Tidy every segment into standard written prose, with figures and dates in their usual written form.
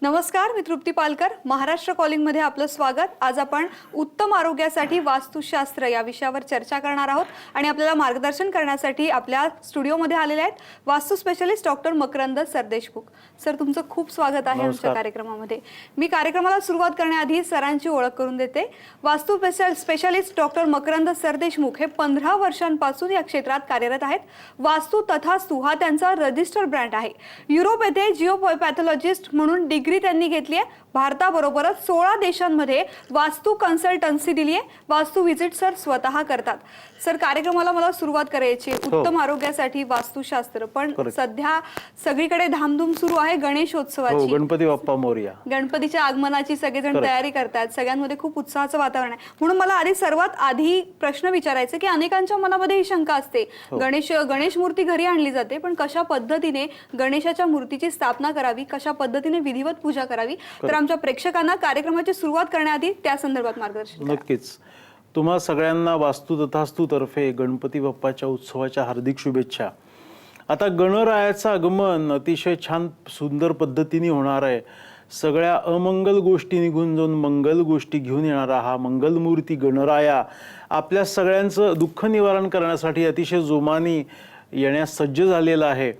नमस्कार, मी तृप्ती पालकर. महाराष्ट्र कॉलिंग मध्ये आपलं स्वागत. आज आपण उत्तम आरोग्यासाठी वास्तुशास्त्र या विषयावर चर्चा करणार आहोत आणि आपल्याला मार्गदर्शन करण्यासाठी आपल्या स्टुडिओमध्ये आलेले आहेत vastu specialist doctor Makarand Sardeshmukh. Sir, तुमचं खूप स्वागत आहे आमच्या कार्यक्रमामध्ये. मी कार्यक्रमाला सुरुवात करण्याआधी सरांची ओळख करून देते. वास्तु स्पेशलिस्ट डॉक्टर मकरंद सरदेशमुख हे 15 वर्षांपासून या क्षेत्रात कार्यरत आहेत. वास्तु तथास्तु हा त्यांचा रजिस्टर ब्रँड आहे. युरोप येथे जिओपॅथॉलॉजिस्ट म्हणून डिग्री त्यांनी घेतली आहे. भारताबरोबरच 16 देशांमध्ये वास्तु कन्सल्टन्सी दिली आहे. वास्तु व्हिजिट सर स्वतः करतात. सर, कार्यक्रमाला मला सुरुवात करायची उत्तम आरोग्यासाठी वास्तुशास्त्र. पण सध्या सगळीकडे धामधूम सुरू आहे गणेशोत्सवाची. गणपती बाप्पा मोरया. गणपतीच्या आगमनाची सगळेजण तयारी करतात. सगळ्यांमध्ये खूप उत्साहाचं वातावरण आहे. म्हणून मला सर्वात आधी प्रश्न विचारायचे की अनेकांच्या मनामध्ये ही शंका असते, गणेश मूर्ती घरी आणली जाते, पण कशा पद्धतीने गणेशाच्या मूर्तीची स्थापना करावी, कशा पद्धतीने विधिवत पूजा करावी. तर आमच्या प्रेक्षकांना कार्यक्रमाची सुरुवात करण्याआधी त्या संदर्भात मार्गदर्शन. नक्कीच. तुम्हा सगळ्यांना वास्तु तथास्तु तर्फे गणपती बाप्पाच्या उत्सवाच्या हार्दिक शुभेच्छा. आता गणरायाचं आगमन अतिशय छान सुंदर पद्धतीने होणार आहे. सगळ्या अमंगल गोष्टी निघून जाऊन मंगल गोष्टी घेऊन येणारा हा मंगलमूर्ती गणराया आपल्या सगळ्यांचं दुःख निवारण करण्यासाठी अतिशय जोमाने येण्यास सज्ज झालेला आहे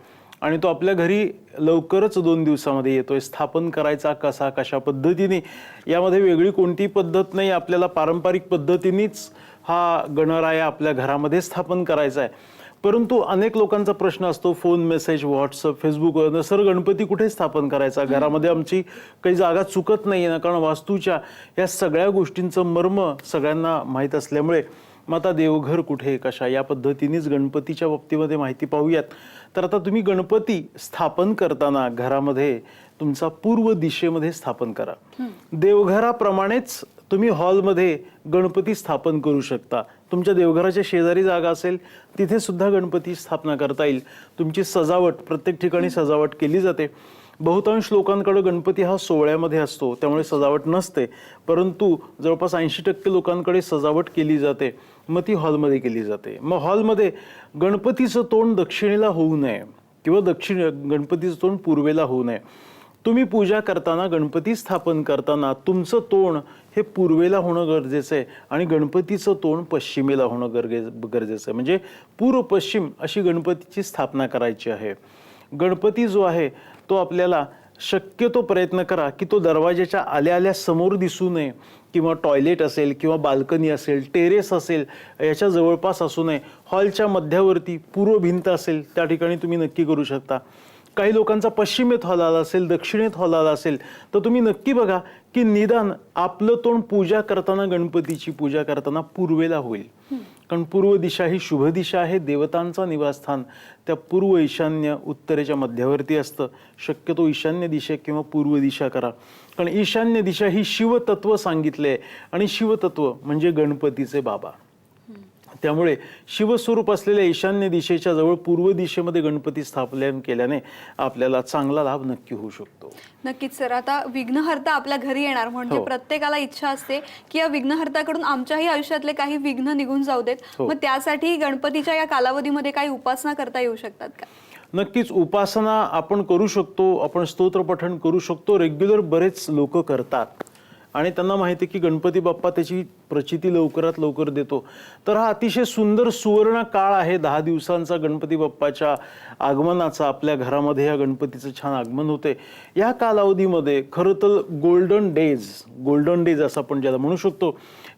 आणि तो आपल्या घरी लवकरच 2 दिवसामध्ये येतोय. स्थापन करायचा कशा पद्धतीने, यामध्ये वेगळी कोणती पद्धत नाही. आपल्याला पारंपरिक पद्धतीनेच हा गणराया आपल्या घरामध्ये स्थापन करायचा आहे. परंतु अनेक लोकांचा प्रश्न असतो, फोन, मेसेज, व्हॉट्सअप, फेसबुकवर, सर गणपती कुठे स्थापन करायचा, घरामध्ये आमची काही जागा चुकत नाही ना. कारण वास्तूच्या या सगळ्या गोष्टींचं मर्म सगळ्यांना माहीत असल्यामुळे मग आता देवघर कुठे कशा या पद्धतीनेच गणपतीच्या बाबतीमध्ये माहिती पाहूयात. तर आता तुम्ही गणपती स्थापन करताना घरामध्ये तुमचा पूर्व दिशेमध्ये स्थापन करा. देवघराप्रमाणेच तुम्ही हॉलमध्ये गणपती स्थापन करू शकता. तुमच्या देवघराच्या शेजारी जागा असेल तिथे सुद्धा गणपती स्थापना करता येईल. तुमची सजावट, प्रत्येक ठिकाणी सजावट केली जाते. बहुतांश लोकांकडे गणपती हा सोहळ्यामध्ये असतो, त्यामुळे सजावट नसते. परंतु जवळपास 80% लोकांकडे सजावट केली जाते, मग ती हॉलमध्ये केली जाते. मग हॉलमध्ये गणपतीचं तोंड दक्षिणेला होऊ नये किंवा गणपतीचं तोंड पूर्वेला होऊ नये. तुम्ही पूजा करताना, गणपती स्थापन करताना तुमचं तोंड हे पूर्वेला होणं गरजेचं आहे आणि गणपतीचं तोंड पश्चिमेला होणं गरजेचं आहे. म्हणजे पूर्व पश्चिम अशी गणपतीची स्थापना करायची आहे. गणपती जो आहे तो आपल्याला शक्यतो प्रयत्न करा की तो दरवाजाच्या आल्या समोर दिसू नये, किंवा टॉयलेट असेल किंवा बाल्कनी असेल, टेरेस असेल, याच्या जवळपास असू नये. हॉलच्या मध्यावरती पूर्व भिंत असेल त्या ठिकाणी तुम्ही नक्की करू शकता. काही लोकांचा पश्चिमेत हॉल आला असेल, दक्षिणेत हॉल आला असेल, तर तुम्ही नक्की बघा की निदान आपलं तोंड पूजा करताना, गणपतीची पूजा करताना पूर्वेला होईल. कारण पूर्व दिशा ही शुभ दिशा आहे, देवतांचा निवासस्थान. त्या पूर्व, ईशान्य, उत्तरेच्या मध्यावरती असतं. शक्यतो ईशान्य दिशा किंवा पूर्व दिशा करा. कारण ईशान्य दिशा ही शिवतत्व सांगितले आणि शिवतत्व म्हणजे गणपतीचे बाबा. त्यामुळे शिवस्वरूप असलेल्या ईशान्य दिशेच्या जवळ पूर्व दिशेमध्ये गणपती स्थापन केल्याने आपल्याला चांगला लाभ नक्की होऊ शकतो. नक्कीच सर. आता विघ्नहर्ता आपल्या घरी येणार म्हणजे प्रत्येकाला इच्छा असते की या विघ्नहर्ताकडून आमच्याही आयुष्यातले काही विघ्न निघून जाऊ देत. मग त्यासाठी गणपतीच्या या कालावधीमध्ये काही उपासना करता येऊ शकतात का? नक्कीच उपासना आपण करू शकतो, आपण स्तोत्र पठण करू शकतो. रेग्युलर बरेच लोक करतात आणि त्यांना माहिती आहे की गणपती बाप्पा त्याची प्रचिती लवकरात लवकर देतो. तर हा अतिशय सुंदर सुवर्ण काळ आहे 10 दिवसांचा गणपती बाप्पाच्या आगमनाचा. आपल्या घरामध्ये या गणपतीचं छान आगमन होते. या कालावधीमध्ये खरं तर गोल्डन डेज असं आपण ज्याला म्हणू शकतो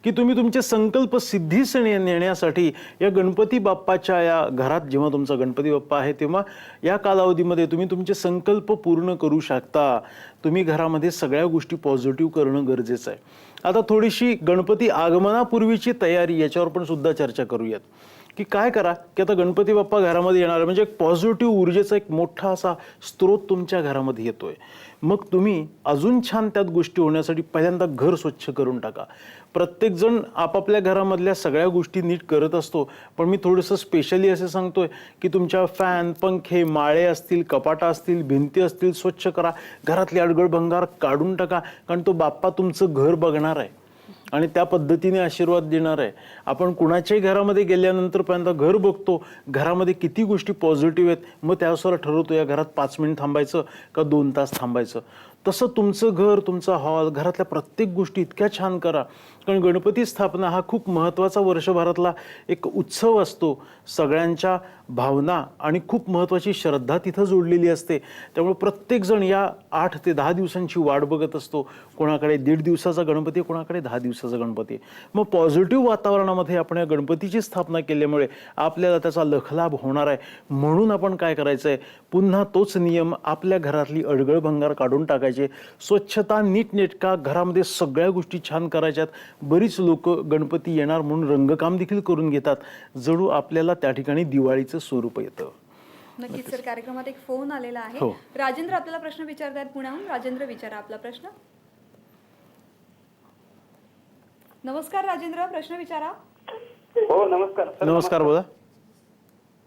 की तुम्ही तुमचे संकल्प सिद्धीस नेण्यासाठी या गणपती बाप्पाच्या या घरात, जेव्हा तुमचा गणपती बाप्पा आहे तेव्हा या कालावधीमध्ये तुम्ही तुमचे संकल्प पूर्ण करू शकता. तुम्ही घरामध्ये सगळ्या गोष्टी पॉझिटिव्ह करणं गरजेचं आहे. आता थोडीशी गणपती आगमनापूर्वीची तयारी याच्यावर पण सुद्धा चर्चा करूयात की काय करा की आता गणपती बाप्पा घरामध्ये येणार म्हणजे एक पॉझिटिव्ह ऊर्जेचा एक मोठा असा स्रोत तुमच्या घरामध्ये येतोय. मग तुम्ही अजून छान त्यात गोष्टी होण्यासाठी पहिल्यांदा घर स्वच्छ करून टाका. प्रत्येकजण आपापल्या घरामधल्या सगळ्या गोष्टी नीट करत असतो, पण मी थोडंसं स्पेशली असे सांगतोय की तुमच्या फॅन, पंखे, माळे असतील, कपाटा असतील, भिंती असतील, स्वच्छ करा. घरातली अडगळ भंगार काढून टाका. कारण तो बाप्पा तुमचं घर बघणार आहे आणि त्या पद्धतीने आशीर्वाद देणार आहे. आपण कुणाच्याही घरामध्ये गेल्यानंतर पहिल्यांदा घर बघतो, घरामध्ये किती गोष्टी पॉझिटिव्ह आहेत, मग त्यानुसार ठरवतो या घरात 5 मिनिट थांबायचं का 2 तास थांबायचं. तसं तुमचं घर, तुमचा हॉल, घरातल्या प्रत्येक गोष्टी इतक्या छान करा. कारण गणपती स्थापना हा खूप महत्त्वाचा वर्षभरातला एक उत्सव असतो. सगळ्यांच्या भावना आणि खूप महत्त्वाची श्रद्धा तिथं जोडलेली असते. त्यामुळे प्रत्येकजण या 8 ते 10 दिवसांची वाट बघत असतो. कोणाकडे 1.5 दिवसाचा गणपती, कोणाकडे 10 दिवसाचा गणपती. मग पॉझिटिव्ह वातावरणामध्ये आपण या गणपतीची स्थापना केल्यामुळे आपल्याला त्याचा लखलाभ होणार आहे. म्हणून आपण काय करायचं आहे, पुन्हा तोच नियम, आपल्या घरातली अडगळ भंगार काढून टाकायचे. स्वच्छता, नीटनेटका, घरामध्ये सगळ्या गोष्टी छान करायच्यात. बरीच लोक गणपती येणार म्हणून रंगकाम देखील करून घेतात. जणू आपल्याला त्या ठिकाणी दिवाळीचं स्वरूप येतं. नक्कीच सर. कार्यक्रमात एक फोन आलेला आहे. हो. राजेंद्र आपल्याला प्रश्न विचारतात पुण्याहून. राजेंद्र, विचारा आपला प्रश्न. नमस्कार राजेंद्र, प्रश्न विचारा. हो नमस्कार सर. नमस्कार, बोला.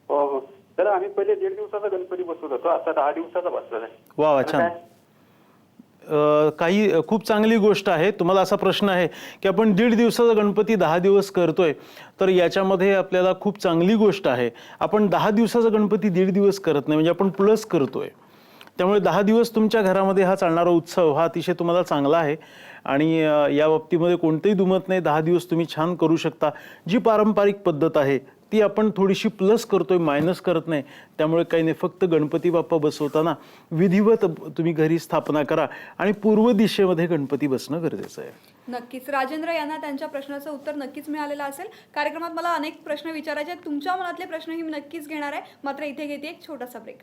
हो हो सर, आम्ही पहिले 1.5 दिवसाचा गणपती बसवत होतो, आता 10 दिवसाचा बसवला आहे. वा वा, छान. काही खूप चांगली गोष्ट आहे. तुम्हाला असा प्रश्न आहे की आपण 1.5 दिवसाचा गणपती 10 दिवस करतोय, तर याच्यामध्ये आपल्याला खूप चांगली गोष्ट आहे. आपण 10 दिवसाचा गणपती 1.5 दिवस करत नाही, म्हणजे आपण प्लस करतोय. त्यामुळे 10 दिवस तुमच्या घरामध्ये हा चालणारा उत्सव हा अतिशय तुम्हाला चांगला आहे आणि या बाबतीमध्ये कोणतेही दुमत नाही. 10 दिवस तुम्ही छान करू शकता. जी पारंपरिक पद्धत आहे ती आपण थोडीशी प्लस करतोय, मायनस करत नाही. त्यामुळे काही नाही, फक्त गणपती बाप्पा बसवताना विधिवत तुम्ही घरी स्थापना करा आणि पूर्व दिशेमध्ये गणपती बसणं गरजेचं आहे. नक्कीच. राजेंद्र यांना त्यांच्या प्रश्नाचं उत्तर नक्कीच मिळालेलं असेल. कार्यक्रमात मला अनेक प्रश्न विचारायचे आहेत. तुमच्या मनातले प्रश्नही मी नक्कीच घेणार आहे. मात्र इथे घेते एक छोटासा ब्रेक.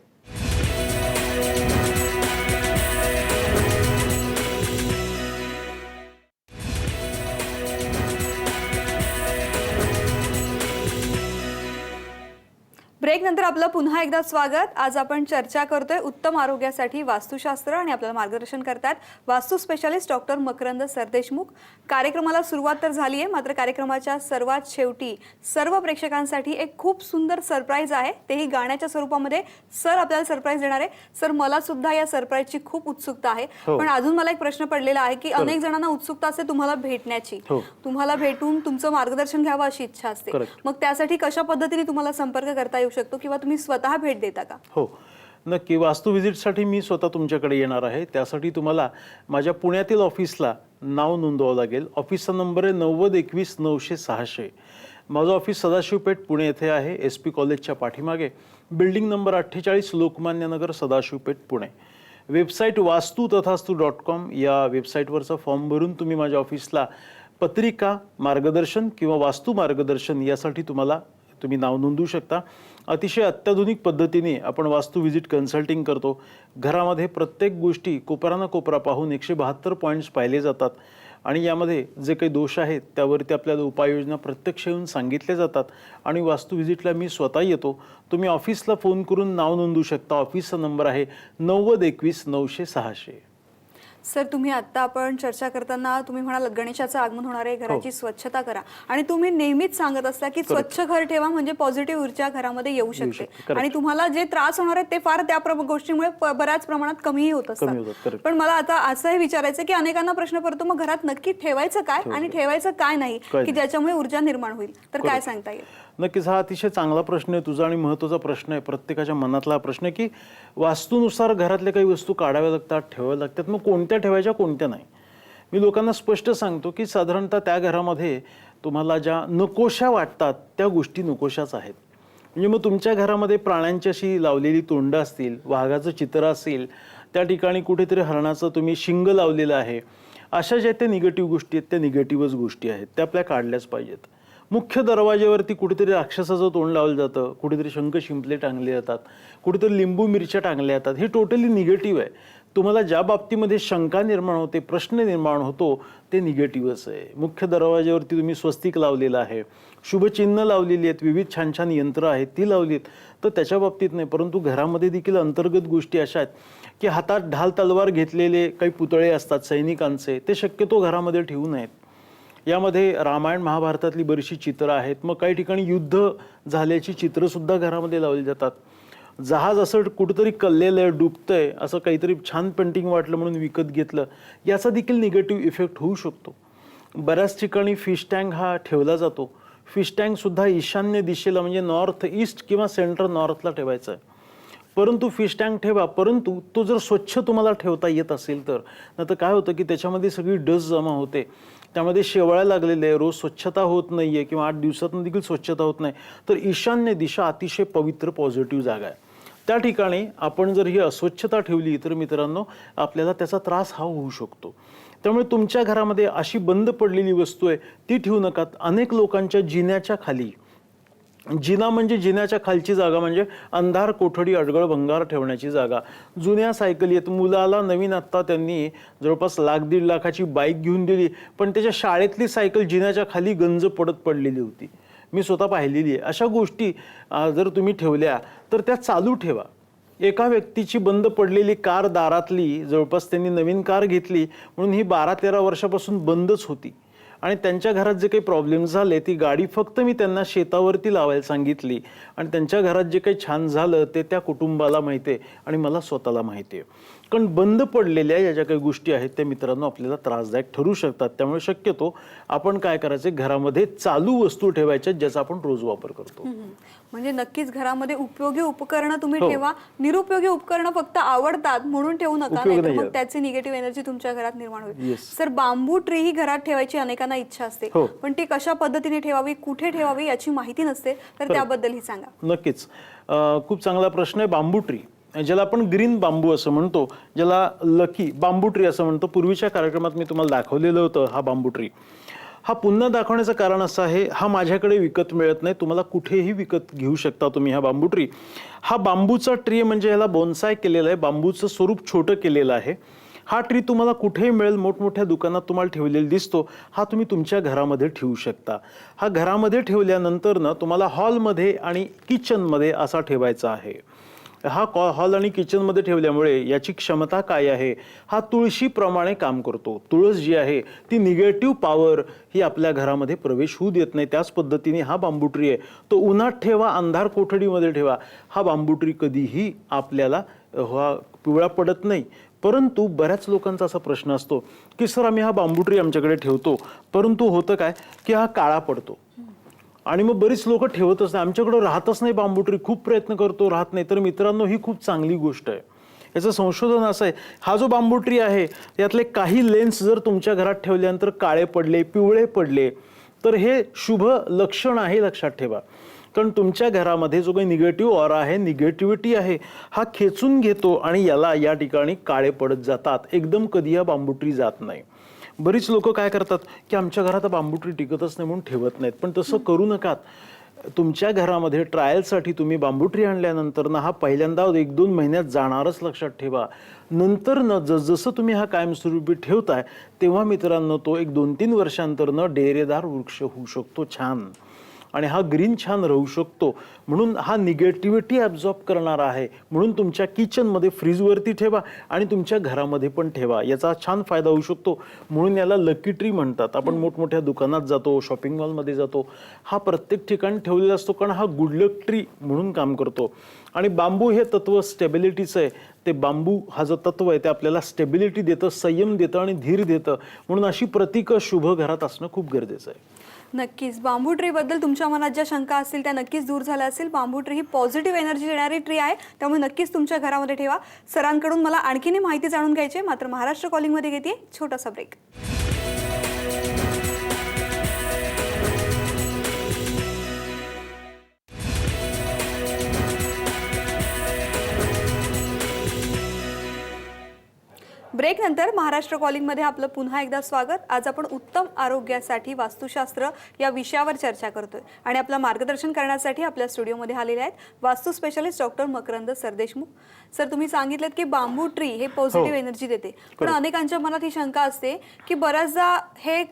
ब्रेक नंतर आपलं पुन्हा एकदा स्वागत. आज आपण चर्चा करतोय उत्तम आरोग्यासाठी वास्तुशास्त्र आणि आपल्याला मार्गदर्शन करतात वास्तू स्पेशालिस्ट डॉक्टर मकरंद सरदेशमुख. कार्यक्रमाला सुरुवात तर झाली आहे, मात्र कार्यक्रमाच्या सर्वात शेवटी सर्व प्रेक्षकांसाठी एक खूप सुंदर सरप्राईज आहे. तेही गाण्याच्या स्वरूपामध्ये सर आपल्याला सरप्राईज देणार आहे. सर, मला सुद्धा या सरप्राईजची खूप उत्सुकता आहे. पण अजून मला एक प्रश्न पडलेला आहे की अनेक जणांना उत्सुकता असते तुम्हाला भेटण्याची, तुम्हाला भेटून तुमचं मार्गदर्शन घ्यावं अशी इच्छा असते. मग त्यासाठी कशा पद्धतीने तुम्हाला संपर्क करता येऊ शकतो किंवा तुम्ही स्वतः भेट देता का? हो, नक्की. वास्तू व्हिजिटसाठी मी स्वतः तुमच्याकडे येणार आहे. त्यासाठी तुम्हाला माझ्या पुण्यातील ऑफिसला नाव नोंदवावं लागेल. ऑफिसचा नंबर आहे 9021-900-600. माझं ऑफिस सदाशिवपेठ पुणे येथे आहे, SP कॉलेजच्या पाठीमागे, building number 48, Lokmanya Nagar, Sadashiv Peth, Pune. Website वास्तुतथास्तु.com या वेबसाईटवरचा फॉर्म भरून तुम्ही माझ्या ऑफिसला पत्रिका, मार्गदर्शन किंवा वास्तू मार्गदर्शन यासाठी तुम्ही नाव नोंदवू शकता. अतिशय अत्याधुनिक पद्धतीने आपण वास्तू व्हिजिट कन्सल्टिंग करतो. घरामध्ये प्रत्येक गोष्टी कोपराना कोपरा पाहून 172 पॉईंट्स पाहिले जातात आणि यामध्ये जे काही दोष आहेत त्यावरती आपल्याला उपाययोजना प्रत्यक्ष येऊन सांगितल्या जातात आणि वास्तू व्हिजिटला मी स्वतः येतो. तुम्ही ऑफिसला फोन करून नाव नोंदवू शकता. ऑफिसचा नंबर आहे 9021-900-600. सर, तुम्ही आता आपण चर्चा करताना तुम्ही म्हणाल गणेशाचं आगमन होणार आहे, घराची स्वच्छता करा आणि तुम्ही नेहमीच सांगत असता की स्वच्छ घर ठेवा म्हणजे पॉझिटिव्ह ऊर्जा घरामध्ये येऊ शकते आणि तुम्हाला जे त्रास होणार आहेत ते फार त्या गोष्टीमुळे बऱ्याच प्रमाणात कमीही होत असतात. पण मला आता असंही विचारायचं की अनेकांना प्रश्न पडतो मग घरात नक्की ठेवायचं काय आणि ठेवायचं काय नाही की ज्याच्यामुळे ऊर्जा निर्माण होईल, तर काय सांगता येईल? नक्कीच, हा अतिशय चांगला प्रश्न आहे तुझा आणि महत्त्वाचा प्रश्न आहे. प्रत्येकाच्या मनातला प्रश्न आहे की वास्तूनुसार घरातल्या काही वस्तू काढाव्या लागतात, ठेवाव्या लागतात. मग कोणत्या ठेवायच्या, कोणत्या नाही? मी लोकांना स्पष्ट सांगतो की साधारणतः त्या घरामध्ये तुम्हाला ज्या नकोशा वाटतात त्या गोष्टी नकोशाच आहेत. म्हणजे मग तुमच्या घरामध्ये प्राण्यांची अशी लावलेली तोंडं असतील, वाघाचं चित्र असेल, त्या ठिकाणी कुठेतरी हरणाचं तुम्ही शिंग लावलेलं आहे, अशा ज्या त्या निगेटिव्ह गोष्टी आहेत त्या निगेटिव्हच गोष्टी आहेत, त्या आपल्या काढल्याच पाहिजेत. मुख्य दरवाज्यावरती कुठेतरी राक्षसाचं तोंड लावलं जातं, कुठेतरी शंख शिंपले टांगले जातात, कुठेतरी लिंबू मिरच्या टांगल्या जातात. हे टोटली निगेटिव्ह आहे. तुम्हाला ज्या बाबतीमध्ये शंका निर्माण होते, प्रश्न निर्माण होतो, ते निगेटिव्हच आहे. मुख्य दरवाज्यावरती तुम्ही स्वस्तिक लावलेलं आहे, शुभचिन्ह लावलेली आहेत, विविध छान छान यंत्र आहेत ती लावलीत, तर त्याच्या बाबतीत नाही. परंतु घरामध्ये देखील अंतर्गत गोष्टी अशा आहेत की हातात ढाल तलवार घेतलेले काही पुतळे असतात सैनिकांचे, ते शक्यतो घरामध्ये ठेवू नयेत. यामध्ये रामायण महाभारतातली बरीचशी चित्रं आहेत. मग काही ठिकाणी युद्ध झाल्याची चित्रंसुद्धा घरामध्ये लावली जातात. जहाज असं कुठंतरी कल्लेलं आहे, डुबतंय, असं काहीतरी छान पेंटिंग वाटलं म्हणून विकत घेतलं, याचा देखील निगेटिव्ह इफेक्ट होऊ शकतो. बऱ्याच ठिकाणी फिश टँक हा ठेवला जातो. फिश टँकसुद्धा ईशान्य दिशेला म्हणजे नॉर्थ ईस्ट किंवा सेंट्रल नॉर्थला ठेवायचा आहे. परंतु फिश टँक ठेवा, परंतु तो जर स्वच्छ तुम्हाला ठेवता येत असेल तर. नाहीतर काय होतं की त्याच्यामध्ये सगळी डस्ट जमा होते, त्यामध्ये शेवाळ्या लागलेले आहे, रोज स्वच्छता होत नाही आहे किंवा 8 दिवसातून देखील स्वच्छता होत नाही. तर ईशान्य दिशा अतिशय पवित्र पॉझिटिव्ह जागा आहे. त्या ठिकाणी आपण जर ही अस्वच्छता ठेवली तर मित्रांनो आपल्याला त्याचा त्रास हा होऊ शकतो. त्यामुळे तुमच्या घरामध्ये अशी बंद पडलेली वस्तू आहे ती ठेवू नका. अनेक लोकांच्या जिन्याच्या खाली, जिना म्हणजे जिन्याच्या खालची जागा म्हणजे अंधार कोठडी अडगळ भंगार ठेवण्याची जागा. जुन्या सायकली आहेत, मुलाला नवीन आत्ता त्यांनी जवळपास 1,00,000-1.5 लाखाची बाईक घेऊन दिली, पण त्याच्या शाळेतली सायकल जिन्याच्या खाली गंज पडत पडलेली होती. मी स्वतः पाहिलेली आहे. अशा गोष्टी जर तुम्ही ठेवल्या तर त्या चालू ठेवा. एका व्यक्तीची बंद पडलेली कार दारातली, जवळपास त्यांनी नवीन कार घेतली म्हणून ही 12-13 वर्षापासून बंदच होती आणि त्यांच्या घरात जे काही प्रॉब्लेम झाले ती गाडी फक्त मी त्यांना शेतावरती लावायला सांगितली आणि त्यांच्या घरात जे काही छान झालं ते त्या कुटुंबाला माहिती आहे आणि मला स्वतःला माहिती आहे. कारण बंद पडलेल्या या ज्या काही गोष्टी आहेत त्या मित्रांनो आपल्याला त्रासदायक ठरू शकतात. त्यामुळे शक्यतो आपण काय करायचं, घरामध्ये चालू वस्तू ठेवायच्या ज्याचा आपण रोज वापर करतो. म्हणजे नक्कीच घरामध्ये उपयोगी उपकरणं तुम्ही ठेवा, निरुपयोगी उपकरणं फक्त आवडतात म्हणून ठेवू नका, नाहीतर मग त्याची निगेटिव्ह एनर्जी तुमच्या घरात निर्माण होईल. सर, बांबू ट्री ही घरात ठेवायची अनेकांना इच्छा असते, पण ती कशा पद्धतीने ठेवावी, कुठे ठेवावी याची माहिती नसते, तर त्याबद्दलही सांगा. नक्कीच, खूप चांगला प्रश्न आहे. बांबू ट्री ज्याला आपण ग्रीन बांबू असं म्हणतो, ज्याला लकी बांबू ट्री असं म्हणतो, पूर्वीच्या कार्यक्रमात मी तुम्हाला दाखवलेलं होतं हा बांबू ट्री. हा पुन्हा दाखवण्याचं कारण असं आहे, हा माझ्याकडे विकत मिळत नाही, तुम्हाला कुठेही विकत घेऊ शकता तुम्ही हा बांबू ट्री. हा बांबूचा ट्री म्हणजे याला बोन्साय केलेलं आहे, बांबूचं स्वरूप छोटं केलेलं आहे. हा ट्री तुम्हाला कुठेही मिळेल, मोठमोठ्या दुकानात तुम्हाला ठेवलेला दिसतो. हा तुम्ही तुमच्या घरामध्ये ठेवू शकता. हा घरामध्ये ठेवल्यानंतर ना तुम्हाला हॉलमध्ये आणि किचनमध्ये असा ठेवायचा आहे. हा हॉल आणि किचनमध्ये ठेवल्यामुळे याची क्षमता काय आहे, हा तुळशीप्रमाणे काम करतो. तुळस जी आहे ती निगेटिव्ह पॉवर ही आपल्या घरामध्ये प्रवेश होऊ देत नाही. त्याच पद्धतीने हा बांबू ट्री आहे, तो उन्हात ठेवा, अंधार कोठडीमध्ये ठेवा, हा बांबू ट्री कधीही आपल्याला पिवळा पडत नाही. परंतु बऱ्याच लोकांचा असा प्रश्न असतो की सर आम्ही हा बांबू ट्री आमच्याकडे ठेवतो, परंतु होतं काय की हा काळा पडतो आणि मग बरीच लोक ठेवतच नाही, आमच्याकडे राहतच नाही बांबू ट्री, खूप प्रयत्न करतो राहत नाही. तर मित्रांनो ही खूप चांगली गोष्ट आहे. याचं संशोधन असं आहे, हा जो बांबू ट्री आहे यातले काही लेन्स जर तुमच्या घरात ठेवल्यानंतर काळे पडले, पिवळे पडले तर हे शुभ लक्षण आहे, लक्षात ठेवा. कारण तुमच्या घरामध्ये जो काही निगेटिव्ह ऑरा आहे, निगेटिव्हिटी आहे, हा खेचून घेतो आणि याला या ठिकाणी काळे पडत जातात. एकदम कधी हा बांबू ट्री जात नाही. बरीच लोक काय करतात की आमच्या घरात बांबू ट्री टिकतच नाही म्हणून ठेवत नाहीत, पण तसं करू नका. तुमच्या घरामध्ये ट्रायलसाठी तुम्ही बांबू ट्री आणल्यानंतर ना हा पहिल्यांदा 1-2 महिन्यात जाणारच, लक्षात ठेवा. नंतर न जसं तुम्ही हा कायमस्वरूपी ठेवताय तेव्हा मित्रांनो तो 1-2-3 वर्षांतर न डेरेदार वृक्ष होऊ शकतो छान, आणि हा ग्रीन छान राहू शकतो. म्हणून हा निगेटिव्हिटी ॲब्झॉर्ब करणारा आहे. म्हणून तुमच्या किचनमध्ये फ्रीजवरती ठेवा आणि तुमच्या घरामध्ये पण ठेवा, याचा छान फायदा होऊ शकतो. म्हणून याला लकी ट्री म्हणतात. आपण मोठमोठ्या दुकानात जातो, शॉपिंग मॉलमध्ये जातो, हा प्रत्येक ठिकाणी ठेवलेला असतो, कारण हा गुड लक ट्री म्हणून काम करतो. आणि बांबू हे तत्व स्टेबिलिटीचं आहे. ते बांबू हा जो तत्व आहे ते आपल्याला स्टेबिलिटी देतं, संयम देतं आणि धीर देतं. म्हणून अशी प्रतीकं शुभ घरात असणं खूप गरजेचं आहे. नक्कीच बांबू ट्री बद्दल तुमच्या मनात ज्या शंका असतील त्या नक्कीच दूर झाल्या असतील. बांबू ट्री ही पॉझिटिव्ह एनर्जी देणारी ट्री आहे, त्यामुळे नक्कीच तुमच्या घरामध्ये ठेवा. सरांकडून मला आणखीनही माहिती जाणून घ्यायची आहे, मात्र महाराष्ट्र कॉलिंगमध्ये घेते छोटासा ब्रेक. ब्रेक नंतर महाराष्ट्र कॉलिंगमध्ये आपलं पुन्हा एकदा स्वागत. आज आपण उत्तम आरोग्यासाठी वास्तुशास्त्र या विषयावर चर्चा करतोय आणि आपलं मार्गदर्शन करण्यासाठी आपल्या स्टुडिओमध्ये आलेले आहेत वास्तू specialist doctor Makarand Sardeshmukh. Sir, तुम्ही सांगितलं की बांबू ट्री हे पॉझिटिव्ह एनर्जी देते, पण अनेकांच्या मनात ही शंका असते की बऱ्याचदा हे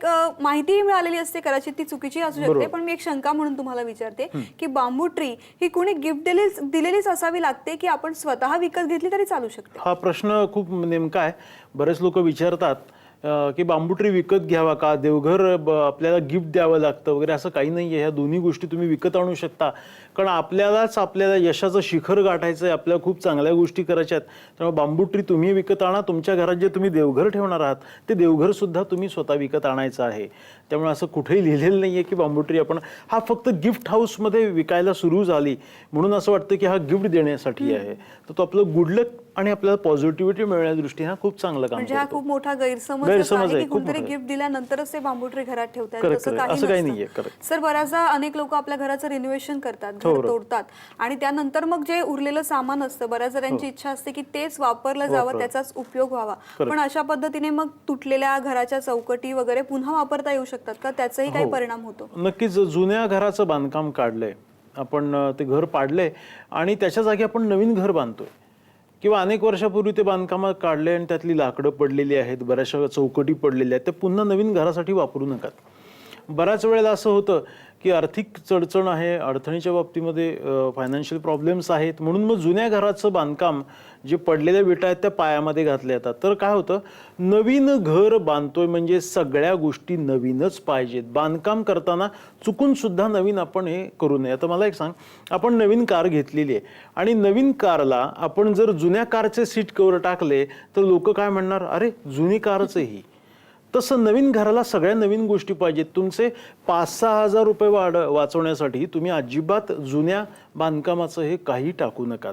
माहितीही मिळालेली असते, कदाचित ती चुकीची असू शकते, पण मी एक शंका म्हणून तुम्हाला विचारते की बांबू ट्री ही कोणी गिफ्ट दिलेलीच असावी लागते की आपण स्वतः विकत घेतली तरी चालू शकते? हा प्रश्न खूप नेमका आहे. बरेच लोक विचारतात की बांबू ट्री विकत घ्यावा का, देवघर आपल्याला गिफ्ट द्यावं लागतं वगैरे, असं काही नाही आहे. ह्या दोन्ही गोष्टी तुम्ही विकत आणू शकता, कारण आपल्याला यशाचं शिखर गाठायचं आहे, आपल्याला खूप चांगल्या गोष्टी करायच्या आहेत. त्यामुळे बांबू-ट्री तुम्ही विकत आणा. तुमच्या घरात जे तुम्ही देवघर ठेवणार आहात ते देवघर सुद्धा तुम्ही स्वतः विकत आणायचं आहे. त्यामुळे असं कुठेही लिहिलेलं नाही आहे की बांबू-ट्री आपण हा फक्त गिफ्ट हाऊसमध्ये विकायला सुरू झाली म्हणून असं वाटतं की हा गिफ्ट देण्यासाठी आहे. तर तो आपलं गुड लक आणि आपल्याला पॉझिटिव्हिटी मिळण्याच्या दृष्टीने हा खूप चांगलं काम म्हणजे हा करतो. खूप मोठा गैरसमज गैरसमज आहे आहे, की खूप कोणतरी मोठा. गिफ्ट दिल्यानंतरच ते बांबू-ट्री घरात ठेवतात. Correct, तसं correct. असं काही नसतं. नाहीये. Correct. सर, बऱ्याचदा अनेक लोक आपल्या घराचं रिनोव्हेशन करतात, घर हो. तोडतात आणि त्यानंतर मग जे उरलेलं सामान असतं, बऱ्याच जणांची इच्छा असते की तेच वापरलं जावं, त्याचाच उपयोग व्हावा. पण अशा पद्धतीने मग तुटलेल्या घराच्या चौकटी वगैरे पुन्हा वापरता येऊ शकतात का? त्याचाही काही परिणाम होतो? नक्कीच. जुन्या घराचं बांधकाम काढलंय आपण, ते घर पाडलंय आणि त्याच्या जागी आपण नवीन घर बांधतोय, किंवा अनेक वर्षापूर्वी ते बांधकामात काढले आणि त्यातली लाकडं पडलेली आहेत, बऱ्याचशा चौकटी पडलेल्या आहेत, ते पुन्हा नवीन घरासाठी वापरू नका. बऱ्याच वेळेला असं होतं की आर्थिक चडचण आहे, अडचणीच्या बाबतीमध्ये फायनान्शियल प्रॉब्लेम्स आहेत, म्हणून मग जुन्या घराचं बांधकाम जे पडलेल्या विटा आहेत त्या पायामध्ये घातल्या जातात. तर काय होतं, नवीन घर बांधतोय म्हणजे सगळ्या गोष्टी नवीनच पाहिजेत. बांधकाम करताना चुकून सुद्धा नवीन आपण हे करू नये. आता मला एक सांग, आपण नवीन कार घेतलेली आहे आणि नवीन कारला आपण जर जुन्या कारचे सीट कव्हर टाकले तर लोक काय म्हणणार, अरे जुनी कारच आहे ही. तसं नवीन घराला सगळ्या नवीन गोष्टी पाहिजेत. तुमचे 5-6 हजार रुपये वाचवण्यासाठी तुम्ही अजिबात जुन्या बांधकामाचं हे काही टाकू नका.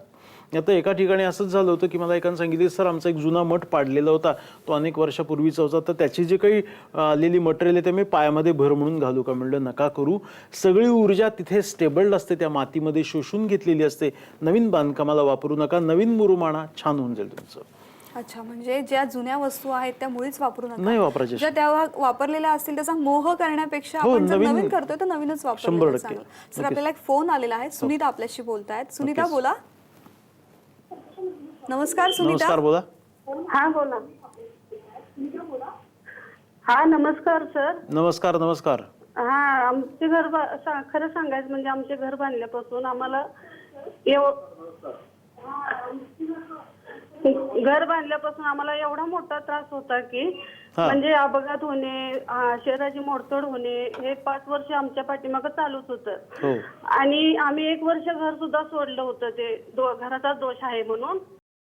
आता एका ठिकाणी असंच झालं होतं की मला एकाने सांगितले, सर आमचा एक जुना मठ पाडलेला होता, तो अनेक वर्षापूर्वीचा होता, तर त्याची जे काही आलेली मटेरियल आहे ते मी पायामध्ये भर म्हणून घालू का? म्हणलं नका करू. सगळी ऊर्जा तिथे स्टेबल्ड असते, त्या मातीमध्ये शोषून घेतलेली असते. नवीन बांधकामाला वापरू नका. नवीन मुरुमाना छान होऊन जाईल तुमचं. अच्छा, म्हणजे ज्या जुन्या वस्तू आहेत त्या मुळीच वापरू नका. नाही वापरायच्या. ज्या तेव्हा वापरलेल्या असतील त्याचा मोह करण्यापेक्षा हो, आपण जर नवीन नवीन करतोय तर नवीनच 100% वापरलेलं चांगलं. सर, आपल्याला एक फोन आलेला आहे. सुनीता आपल्याशी बोलतायत. सुनीता, बोला. नमस्कार सुनीता. नमस्कार, बोला. हा बोला. हा नमस्कार सर. नमस्कार. नमस्कार. हा आमचे घर खरं सांगायचं म्हणजे आमचे घर बांधल्यापासून आम्हाला घर बांधल्यापासून आम्हाला एवढा मोठा त्रास होता की म्हणजे अपघात होणे, शरीराची मोडतोड होणे, हे 5 वर्ष आमच्या पाठीमागं चालूच होतं. आणि आम्ही 1 वर्ष घर सुद्धा सोडलं होतं, ते घराचा दोष आहे म्हणून.